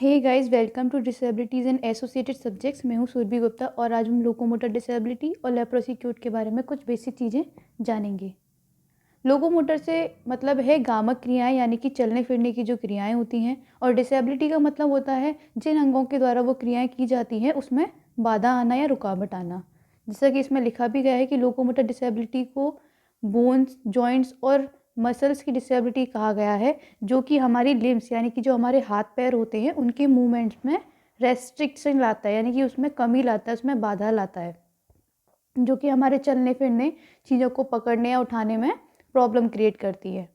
Hey guys, welcome to disabilities and associated subjects. मैं हूं सुरभि गुप्ता और आज हम लोकोमोटर डिसेबिलिटी और लेप्रोसिक्यूट के बारे में कुछ बेसिक चीज़ें जानेंगे। लोकोमोटर से मतलब है गामक क्रियाएं, यानी कि चलने फिरने की जो क्रियाएं होती हैं, और डिसेबिलिटी का मतलब होता है जिन अंगों के द्वारा वो क्रियाएं की जाती हैं उसमें बाधा आना या रुकावट आना। जैसा कि इसमें लिखा भी गया है कि लोकोमोटर डिसेबिलिटी को बोन्स, जॉइंट्स और मसल्स की डिसेबिलिटी कहा गया है, जो कि हमारी लिम्स यानी कि जो हमारे हाथ पैर होते हैं उनके मूवमेंट्स में रेस्ट्रिक्शन लाता है, यानी कि उसमें कमी लाता है, उसमें बाधा लाता है, जो कि हमारे चलने फिरने, चीज़ों को पकड़ने या उठाने में प्रॉब्लम क्रिएट करती है।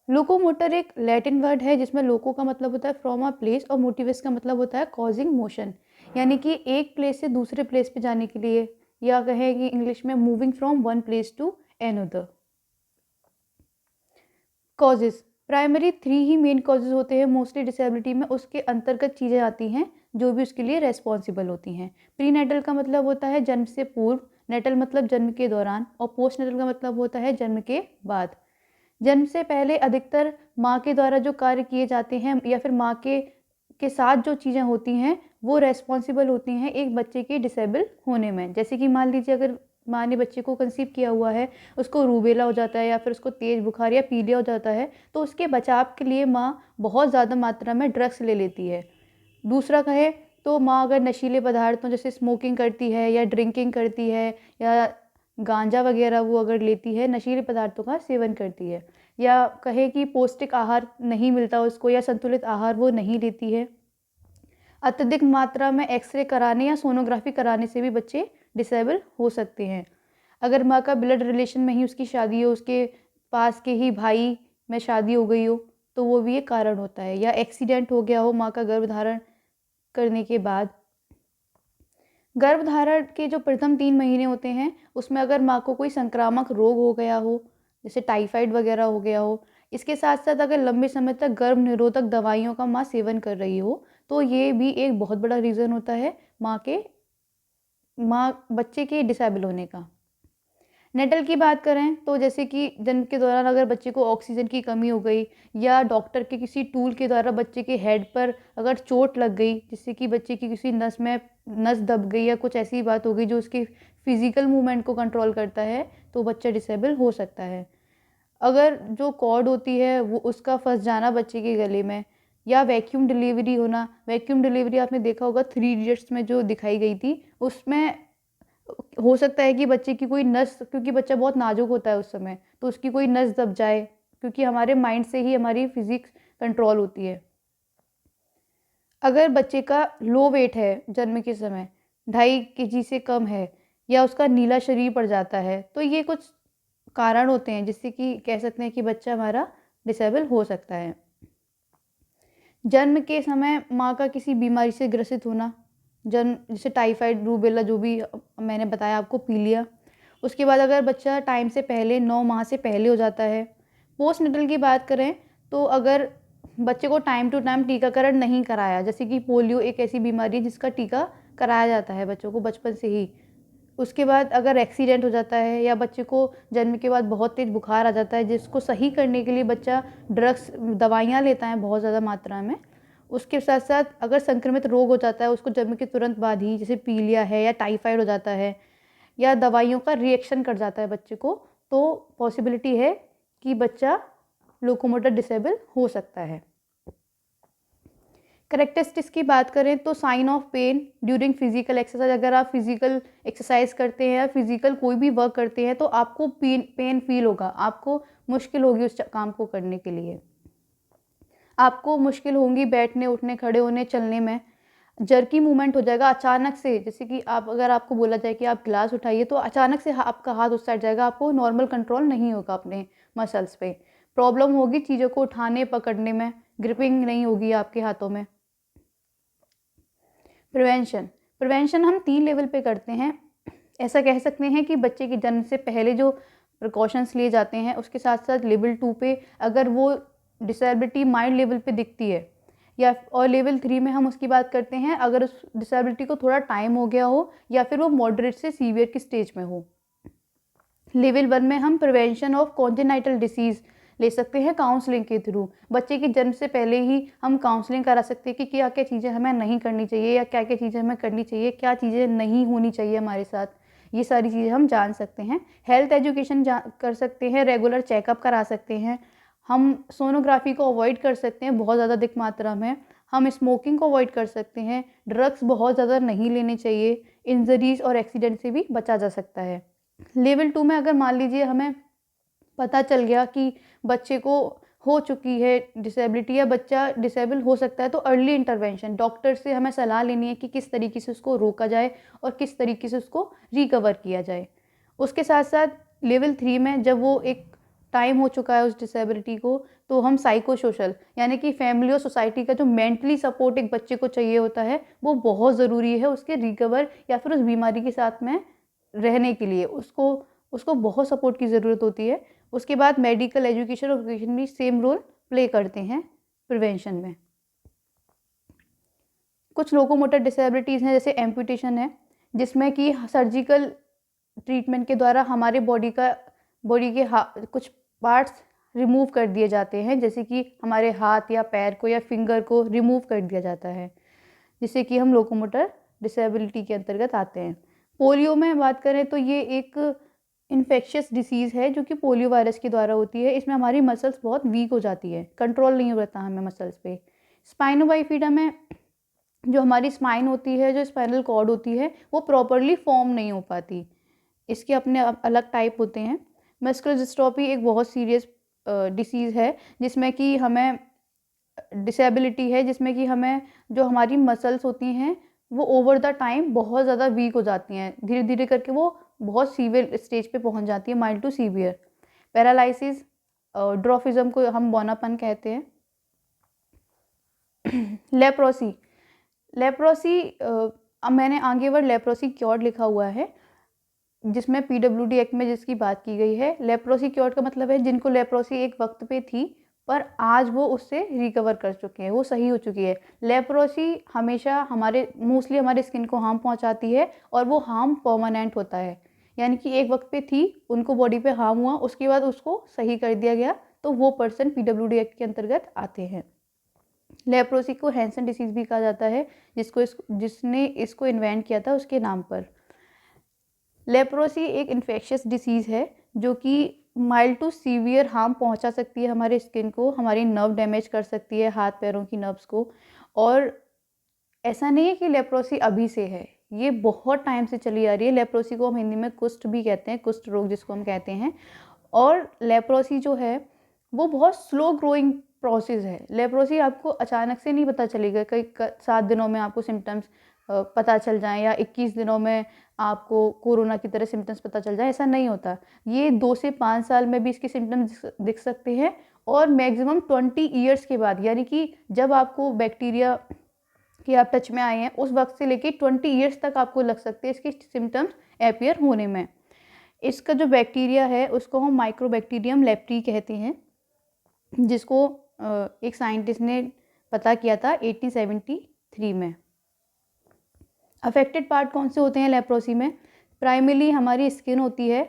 लोकोमोटर एक लैटिन वर्ड है जिसमें लोको का मतलब होता है फ्रॉम अ प्लेस और मोटिवस का मतलब होता है कॉजिंग मोशन, यानी कि एक प्लेस से दूसरे प्लेस पे जाने के लिए, या कहें कि इंग्लिश में moving from one place to another. Causes primary 3 ही मेन कॉजेज होते हैं मोस्टली डिसेबिलिटी में। उसके अंतर्गत चीज़ें आती हैं जो भी उसके लिए रेस्पॉन्सिबल होती हैं। प्री नेटल का मतलब होता है जन्म से पूर्व, नेटल मतलब जन्म के दौरान, और पोस्ट नेटल का मतलब होता है जन्म के बाद। जन्म से पहले अधिकतर माँ के द्वारा जो कार्य किए जाते हैं या फिर माँ के साथ जो चीज़ें होती हैं वो रेस्पॉन्सिबल होती हैं एक बच्चे के डिसेबल होने में। जैसे कि मान लीजिए अगर माँ ने बच्चे को कंसीव किया हुआ है, उसको रूबेला हो जाता है या फिर उसको तेज़ बुखार या पीलिया हो जाता है, तो उसके बचाव के लिए माँ बहुत ज़्यादा मात्रा में ड्रग्स ले लेती है। दूसरा कहे तो माँ अगर नशीले पदार्थों जैसे स्मोकिंग करती है या ड्रिंकिंग करती है या गांजा वगैरह वो अगर लेती है, नशीले पदार्थों का सेवन करती है, या कहे कि पौष्टिक आहार नहीं मिलता उसको या संतुलित आहार वो नहीं लेती है, अत्यधिक मात्रा में एक्सरे कराने या सोनोग्राफी कराने से भी बच्चे डिसेबल हो सकते हैं। अगर माँ का ब्लड रिलेशन में ही उसकी शादी हो, उसके पास के ही भाई में शादी हो गई हो, तो वो भी एक कारण होता है, या एक्सीडेंट हो गया हो माँ का गर्भधारण करने के बाद। गर्भधारण के जो प्रथम 3 महीने होते हैं उसमें अगर माँ को कोई संक्रामक रोग हो गया हो, जैसे टाइफाइड वगैरह हो गया हो, इसके साथ साथ अगर लंबे समय तक गर्भ निरोधक दवाइयों का माँ सेवन कर रही हो, तो ये भी एक बहुत बड़ा रीज़न होता है बच्चे के डिसेबल होने का। नेटल की बात करें तो जैसे कि जन्म के दौरान अगर बच्चे को ऑक्सीजन की कमी हो गई, या डॉक्टर के किसी टूल के द्वारा बच्चे के हेड पर अगर चोट लग गई, जिससे कि बच्चे की किसी नस दब गई या कुछ ऐसी बात हो गई जो उसकी फिजिकल मूवमेंट को कंट्रोल करता है, तो बच्चा डिसेबल हो सकता है। अगर जो कॉर्ड होती है वो उसका फंस जाना बच्चे के गले में, या वैक्यूम डिलीवरी होना। वैक्यूम डिलीवरी आपने देखा होगा 3 इडियट्स में जो दिखाई गई थी, उसमें हो सकता है कि बच्चे की कोई नस, क्योंकि बच्चा बहुत नाजुक होता है उस समय, तो उसकी कोई नस दब जाए, क्योंकि हमारे माइंड से ही हमारी फिजिक्स कंट्रोल होती है। अगर बच्चे का लो वेट है जन्म के समय, 2.5 kg से कम है, या उसका नीला शरीर पड़ जाता है, तो ये कुछ कारण होते हैं जिससे कि कह सकते हैं कि बच्चा हमारा डिसेबल हो सकता है। जन्म के समय माँ का किसी बीमारी से ग्रसित होना, जन्म जैसे टाइफाइड, रूबेला, जो भी मैंने बताया आपको, पीलिया। उसके बाद अगर बच्चा टाइम से पहले 9 माह से पहले हो जाता है। पोस्ट नेटल की बात करें तो अगर बच्चे को टाइम टू टाइम टीकाकरण नहीं कराया, जैसे कि पोलियो एक ऐसी बीमारी है जिसका टीका कराया जाता है बच्चों को बचपन से ही। उसके बाद अगर एक्सीडेंट हो जाता है या बच्चे को जन्म के बाद बहुत तेज़ बुखार आ जाता है, जिसको सही करने के लिए बच्चा ड्रग्स, दवाइयाँ लेता है बहुत ज़्यादा मात्रा में। उसके साथ साथ अगर संक्रमित रोग हो जाता है उसको जन्म के तुरंत बाद ही, जैसे पीलिया है या टाइफाइड हो जाता है, या दवाइयों का रिएक्शन कर जाता है बच्चे को, तो पॉसिबिलिटी है कि बच्चा लोकोमोटर डिसेबल हो सकता है। करेक्टरिस्टिक्स की बात करें तो sign of pain during physical exercise. अगर आप फिजिकल एक्सरसाइज करते हैं या फिजिकल कोई भी वर्क करते हैं तो आपको पेन फील होगा, आपको मुश्किल होगी उस काम को करने के लिए, आपको मुश्किल होंगी बैठने, उठने, खड़े होने, चलने में। जर्की मूवमेंट हो जाएगा अचानक से, जैसे कि अगर आपको बोला जाए कि आप गिलास उठाइए तो अचानक से आपका हाथ उस साइड जाएगा, आपको नॉर्मल कंट्रोल नहीं होगा अपने मसल्स पे। प्रॉब्लम होगी चीज़ों को उठाने पकड़ने में, ग्रिपिंग नहीं होगी आपके हाथों में। प्रिवेंशन हम 3 लेवल पे करते हैं। ऐसा कह सकते हैं कि बच्चे के जन्म से पहले जो प्रिकॉशंस लिए जाते हैं, उसके साथ साथ लेवल 2 पे अगर वो डिसेबिलिटी माइल्ड लेवल पे दिखती है, या और लेवल 3 में हम उसकी बात करते हैं अगर उस डिसेबिलिटी को थोड़ा टाइम हो गया हो या फिर वो मॉडरेट से सीवियर की स्टेज में हो। लेवल 1 में हम प्रिवेंशन ऑफ कॉन्जेनाइटल डिसीज़, ले सकते हैं काउंसलिंग के थ्रू। बच्चे के जन्म से पहले ही हम काउंसलिंग करा सकते हैं कि क्या क्या चीज़ें हमें नहीं करनी चाहिए या क्या क्या चीज़ें हमें करनी चाहिए, क्या चीज़ें नहीं होनी चाहिए हमारे साथ, ये सारी चीज़ें हम जान सकते हैं। हेल्थ एजुकेशन कर सकते हैं, रेगुलर चेकअप करा सकते हैं। हम सोनोग्राफी को अवॉइड कर सकते हैं बहुत ज़्यादा अधिक मात्रा में। हम स्मोकिंग को अवॉइड कर सकते हैं। ड्रग्स बहुत ज़्यादा नहीं लेने चाहिए। इंजरीज और एक्सीडेंट से भी बचा जा सकता है। लेवल 2 में अगर मान लीजिए हमें पता चल गया कि बच्चे को हो चुकी है डिसेबिलिटी या बच्चा डिसेबल हो सकता है, तो अर्ली इंटरवेंशन डॉक्टर से हमें सलाह लेनी है कि किस तरीके से उसको रोका जाए और किस तरीके से उसको रिकवर किया जाए। उसके साथ साथ लेवल 3 में जब वो एक टाइम हो चुका है उस डिसेबिलिटी को, तो हम साइको सोशल यानी कि फैमिली और सोसाइटी का जो मेंटली सपोर्ट एक बच्चे को चाहिए होता है, वो बहुत ज़रूरी है उसके रिकवर या फिर उस बीमारी के साथ में रहने के लिए। उसको बहुत सपोर्ट की ज़रूरत होती है। उसके बाद मेडिकल एजुकेशन और एजुकेशन भी सेम रोल प्ले करते हैं प्रिवेंशन में। कुछ लोकोमोटर डिसेबिलिटीज़ हैं जैसे एम्पुटेशन है, जिसमें कि सर्जिकल ट्रीटमेंट के द्वारा हमारे बॉडी के कुछ पार्ट्स रिमूव कर दिए जाते हैं, जैसे कि हमारे हाथ या पैर को या फिंगर को रिमूव कर दिया जाता है, जिससे कि हम लोकोमोटर डिसेबिलिटी के अंतर्गत आते हैं। पोलियो में बात करें तो ये एक इन्फेक्शियस डिसीज़ है जो कि पोलियो वायरस के द्वारा होती है। इसमें हमारी मसल्स बहुत वीक हो जाती है, कंट्रोल नहीं होता हमें मसल्स पे। स्पाइनो बाइफिडा में जो हमारी स्पाइन होती है, जो स्पाइनल कॉर्ड होती है, वो प्रॉपरली फॉर्म नहीं हो पाती। इसके अपने अलग टाइप होते हैं। मस्कुलर डिस्ट्रॉफी एक बहुत सीरियस डिसीज़ है, जिसमें कि हमें डिसेबिलिटी है, जिसमें कि हमें जो हमारी मसल्स होती हैं वो ओवर द टाइम बहुत ज़्यादा वीक हो जाती हैं, धीरे धीरे करके वो बहुत सीवियर स्टेज पे पहुंच जाती है, माइल्ड टू सीवियर। पैरालिसिस, ड्रॉफिज्म को हम बौनापन कहते हैं। लेप्रोसी अब मैंने आगे वर्ड लेप्रोसी क्योर्ड लिखा हुआ है, जिसमें पीडब्ल्यूडी एक्ट में जिसकी बात की गई है। लेप्रोसी क्योर्ड का मतलब है जिनको लेप्रोसी एक वक्त पे थी पर आज वो उससे रिकवर कर चुके हैं, वो सही हो चुकी है। लेप्रोसी हमेशा मोस्टली हमारे स्किन को हार्म पहुंचाती है और वो हार्म परमानेंट होता है, यानी कि एक वक्त पे थी, उनको बॉडी पे हार्म हुआ, उसके बाद उसको सही कर दिया गया, तो वो पर्सन पीडब्ल्यूडी एक्ट के अंतर्गत आते हैं। लेप्रोसी को हैंसन डिसीज़ भी कहा जाता है, जिसने इसको इन्वेंट किया था उसके नाम पर। लेप्रोसी एक इन्फेक्शियस डिसीज़ है जो कि माइल्ड टू सीवियर हार्म पहुंचा सकती है हमारे स्किन को, हमारी नर्व डैमेज कर सकती है, हाथ पैरों की नर्व्स को। और ऐसा नहीं है कि लेप्रोसी अभी से है, ये बहुत टाइम से चली आ रही है। लेप्रोसी को हम हिंदी में कुष्ठ भी कहते हैं, कुष्ठ रोग जिसको हम कहते हैं। और लेप्रोसी जो है वो बहुत स्लो ग्रोइंग प्रोसेस है। लेप्रोसी आपको अचानक से नहीं पता चलेगा, कई 7 दिनों में आपको सिम्टम्स पता चल जाएं या 21 दिनों में आपको कोरोना की तरह सिम्टम्स पता चल जाए, ऐसा नहीं होता। ये 2 से 5 साल में भी इसके सिम्टम्स दिख सकते हैं और मैक्सिमम 20 ईयर्स के बाद, यानी कि जब आपको बैक्टीरिया कि आप टच में आए हैं उस वक्त से लेके 20 ईयर्स तक आपको लग सकते हैं इसके सिम्टम्स अपीयर होने में। इसका जो बैक्टीरिया है उसको हम माइक्रोबैक्टीरियम लेप्टी कहते हैं, जिसको एक साइंटिस्ट ने पता किया था 1873 में। अफेक्टेड पार्ट कौन से होते हैं लेप्रोसी में? प्राइमरीली हमारी स्किन होती है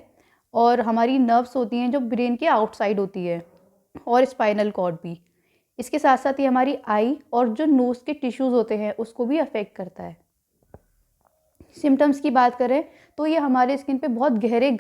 और हमारी नर्व्स होती हैं जो ब्रेन के आउटसाइड होती है, और स्पाइनल कॉर्ड भी। इसके साथ साथ ये हमारी आई और जो नोज़ के टिश्यूज़ होते हैं उसको भी अफेक्ट करता है। सिम्टम्स की बात करें तो ये हमारे स्किन पे बहुत गहरे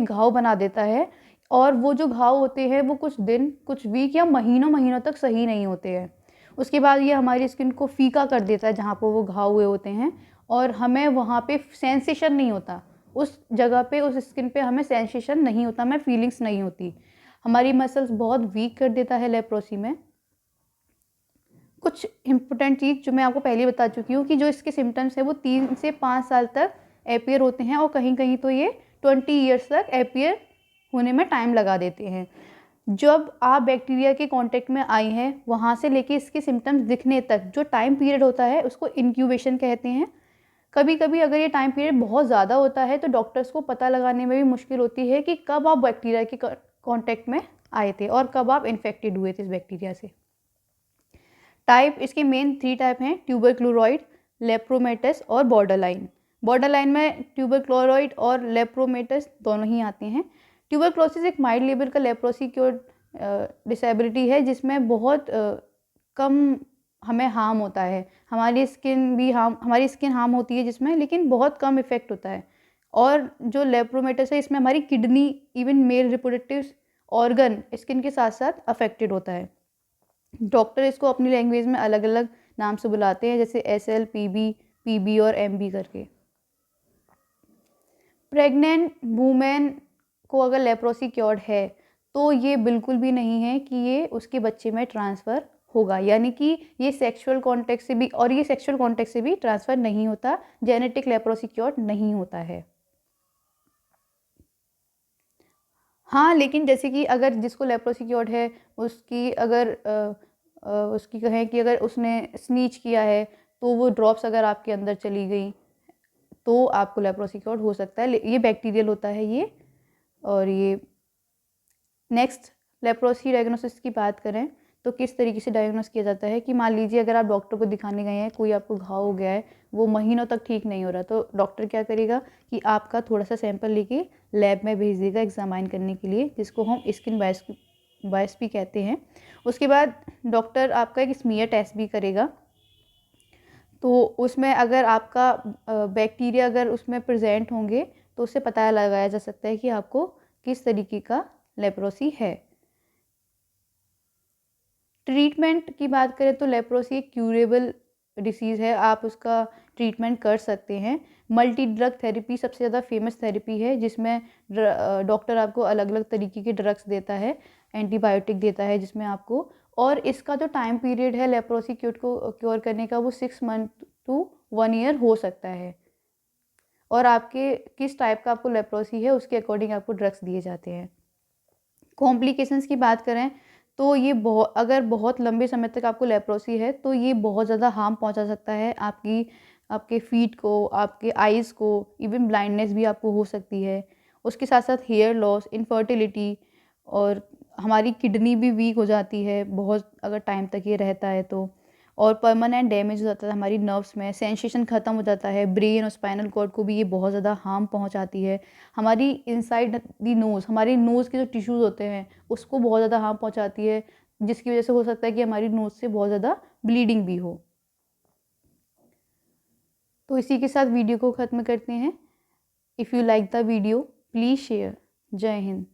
घाव बना देता है, और वो जो घाव होते हैं वो कुछ दिन, कुछ वीक या महीनों तक सही नहीं होते हैं। उसके बाद ये हमारी स्किन को फीका कर देता है जहाँ पर वो घाव हुए होते हैं, और हमें वहाँ पे सेंसेशन नहीं होता, उस जगह पे, उस स्किन पे हमें सेंसेशन नहीं होता, हमें फीलिंग्स नहीं होती। हमारी मसल्स बहुत वीक कर देता है लेप्रोसी में। कुछ इम्पोर्टेंट चीज़ जो मैं आपको पहले बता चुकी हूँ कि जो इसके सिम्टम्स हैं वो 3 से 5 साल तक अपीयर होते हैं, और कहीं कहीं तो ये 20 ईयर्स तक अपीयर होने में टाइम लगा देते हैं। जब आप बैक्टीरिया के कांटेक्ट में आई हैं वहाँ से लेके इसके सिम्टम्स दिखने तक जो टाइम पीरियड होता है उसको इंक्यूबेशन कहते हैं। कभी कभी अगर ये टाइम पीरियड बहुत ज़्यादा होता है तो डॉक्टर्स को पता लगाने में भी मुश्किल होती है कि कब आप बैक्टीरिया के कांटेक्ट में आए थे और कब आप इन्फेक्टेड हुए थे इस बैक्टीरिया से। टाइप, इसके मेन 3 टाइप हैं: ट्यूबरक्लोरॉइड, लेप्रोमेटस और बॉर्डरलाइन। बॉर्डरलाइन में ट्यूबरक्लोरॉइड और लेप्रोमेटस दोनों ही आते हैं। ट्यूबरक्लोसिस एक माइल्ड लेवल का लेप्रोसी क्योर डिसेबिलिटी है जिसमें बहुत कम हमें हार्म होता है, हमारी स्किन हार्म होती है जिसमें, लेकिन बहुत कम इफेक्ट होता है। और जो लेप्रोमेटस है इसमें हमारी kidney, even male reproductive organ skin के साथ साथ अफेक्टेड होता है। डॉक्टर इसको अपनी लैंग्वेज में अलग अलग नाम से बुलाते हैं, जैसे SL, PB, PB और MB करके। प्रेग्नेंट वूमेन को अगर लेप्रोसी क्योर्ड है तो ये बिल्कुल भी नहीं है कि ये उसके बच्चे में ट्रांसफ़र होगा, यानी कि ये सेक्सुअल कॉन्टेक्ट से भी ट्रांसफ़र नहीं होता, जेनेटिक लेप्रोसी क्योर्ड नहीं होता है। हाँ, लेकिन जैसे कि अगर जिसको लेप्रोसी क्योर्ड है उसकी अगर उसकी कहें कि अगर उसने स्नीच किया है तो वो ड्रॉप्स अगर आपके अंदर चली गई तो आपको लेप्रोसी क्योर्ड हो सकता है। ये बैक्टीरियल होता है ये। और ये नेक्स्ट लेप्रोसी डायग्नोसिस की बात करें तो किस तरीके से डायग्नोस किया जाता है कि मान लीजिए अगर आप डॉक्टर को दिखाने गए हैं, कोई आपको घाव हो गया है, वो महीनों तक ठीक नहीं हो रहा, तो डॉक्टर क्या करेगा कि आपका थोड़ा सा सैंपल लेके लैब में भेज देगा एग्जामाइन करने के लिए, जिसको हम स्किन बायोप्सी कहते हैं। उसके बाद डॉक्टर आपका एक स्मीयर टेस्ट भी करेगा, तो उसमें अगर आपका बैक्टीरिया अगर उसमें प्रेजेंट होंगे तो उससे पता लगाया जा सकता है कि आपको किस तरीके का लेप्रोसी है। ट्रीटमेंट की बात करें तो लेप्रोसी एक क्यूरेबल डिसीज़ है, आप उसका ट्रीटमेंट कर सकते हैं। मल्टी ड्रग थेरेपी सबसे ज़्यादा फेमस थेरेपी है, जिसमें डॉक्टर आपको अलग अलग तरीके के ड्रग्स देता है, एंटीबायोटिक देता है जिसमें आपको, और इसका जो टाइम पीरियड है लेप्रोसी क्योर करने का वो 6 मंथ टू 1 ईयर हो सकता है। और आपके किस टाइप का आपको लेप्रोसी है उसके अकॉर्डिंग आपको ड्रग्स दिए जाते हैं। कॉम्प्लिकेशंस की बात करें तो ये अगर बहुत लंबे समय तक आपको लेप्रोसी है तो ये बहुत ज़्यादा हार्म पहुंचा सकता है आपके फीट को, आपके आइज़ को, इवन ब्लाइंडनेस भी आपको हो सकती है। उसके साथ साथ हेयर लॉस, इनफर्टिलिटी, और हमारी किडनी भी वीक हो जाती है बहुत अगर टाइम तक ये रहता है तो, और परमानेंट डैमेज हो जाता है हमारी नर्व्स में, सेंसेशन ख़त्म हो जाता है, ब्रेन और स्पाइनल कॉर्ड को भी ये बहुत ज़्यादा हार्म पहुंचाती है। हमारी इनसाइड दी नोज़, हमारी नोज़ के जो टिश्यूज़ होते हैं उसको बहुत ज़्यादा हार्म पहुंचाती है, जिसकी वजह से हो सकता है कि हमारी नोज़ से बहुत ज़्यादा ब्लीडिंग भी हो। तो इसी के साथ वीडियो को ख़त्म करते हैं। If you like the video please share. जय हिंद।